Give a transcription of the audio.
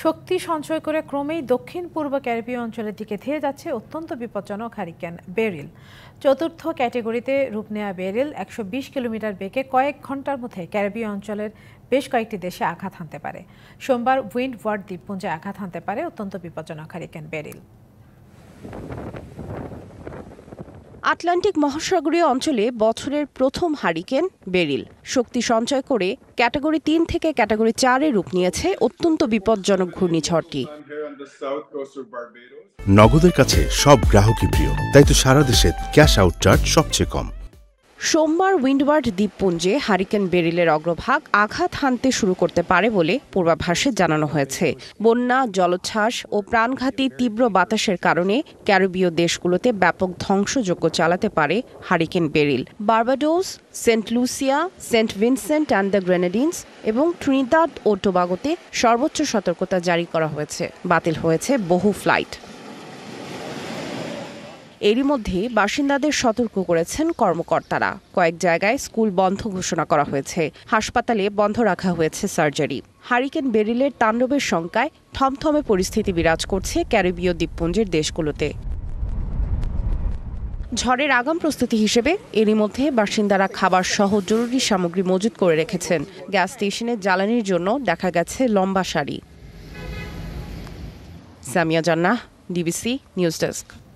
শক্তি সঞ্চয় করে ক্রমেই দক্ষিণ পূর্ব ক্যারিবীয় অঞ্চলের দিকে ধেয়ে যাচ্ছে অত্যন্ত বিপজ্জনক হারিকেন বেরিল। চতুর্থ ক্যাটেগরিতে রূপ নেওয়া বেরিল 120 কিলোমিটার বেগে কয়েক ঘন্টার মধ্যে ক্যারিবীয় অঞ্চলের বেশ কয়েকটি দেশে আঘাত হানতে পারে। সোমবার উইন্ডওয়ার্ড দ্বীপপুঞ্জে আঘাত হানতে পারে অত্যন্ত বিপজ্জনক হারিকেন বেরিল। আটলান্টিক মহাসাগরীয় অঞ্চলে বছরের প্রথম হারিকেন বেরিল শক্তি সঞ্চয় করে ক্যাটাগরি 3 থেকে ক্যাটাগরি 4-এ রূপ নিয়েছে অত্যন্ত বিপজ্জনক ঘূর্ণিঝড়টি। নগদের কাছে সব গ্রাহকই প্রিয়, তাই তো সারা দেশে ক্যাশ আউট চার্জ সবচেয়ে কম। সোমবার উইন্ডওয়ার্ড দ্বীপপুঞ্জে হারিকেন বেরিলের অগ্রভাগ আঘাত হানতে শুরু করতে পারে বলে পূর্বাভাসে জানানো হয়েছে। বন্যা, জলোচ্ছ্বাস ও প্রাণঘাতী তীব্র বাতাসের কারণে ক্যারিবীয় দেশগুলোতে ব্যাপক ধ্বংসযজ্ঞ চালাতে পারে hurricane Beryl. Barbados, Saint Lucia, Saint Vincent and the Grenadines এবং ট্রিনিদাদ ও টোবাগোতে সর্বোচ্চ সতর্কতা জারি করা হয়েছে। বাতিল হয়েছে বহু ফ্লাইট। এরই মধ্যে বাসিন্দাদের সতর্ক করেছেন কর্মকর্তারা। কয়েক জায়গায় স্কুল বন্ধ ঘোষণা করা হয়েছে। হাসপাতালে বন্ধ রাখা হয়েছে সার্জারি। হারিকেন বেরিলের তাণ্ডবের শঙ্কায় থমথমে পরিস্থিতি বিরাজ করছে ক্যারিবীয় দ্বীপপুঞ্জের দেশগুলোতে। ঝড়ের আগাম প্রস্তুতি হিসেবে এরই মধ্যে বাসিন্দারা খাবার সহ জরুরি সামগ্রী মজুত করে রেখেছেন। গ্যাস স্টেশনে জ্বালানির জন্য দেখা গেছে লম্বা সারি। সামিয়া জান্নাহ, ডিবিসি নিউজ ডেস্ক।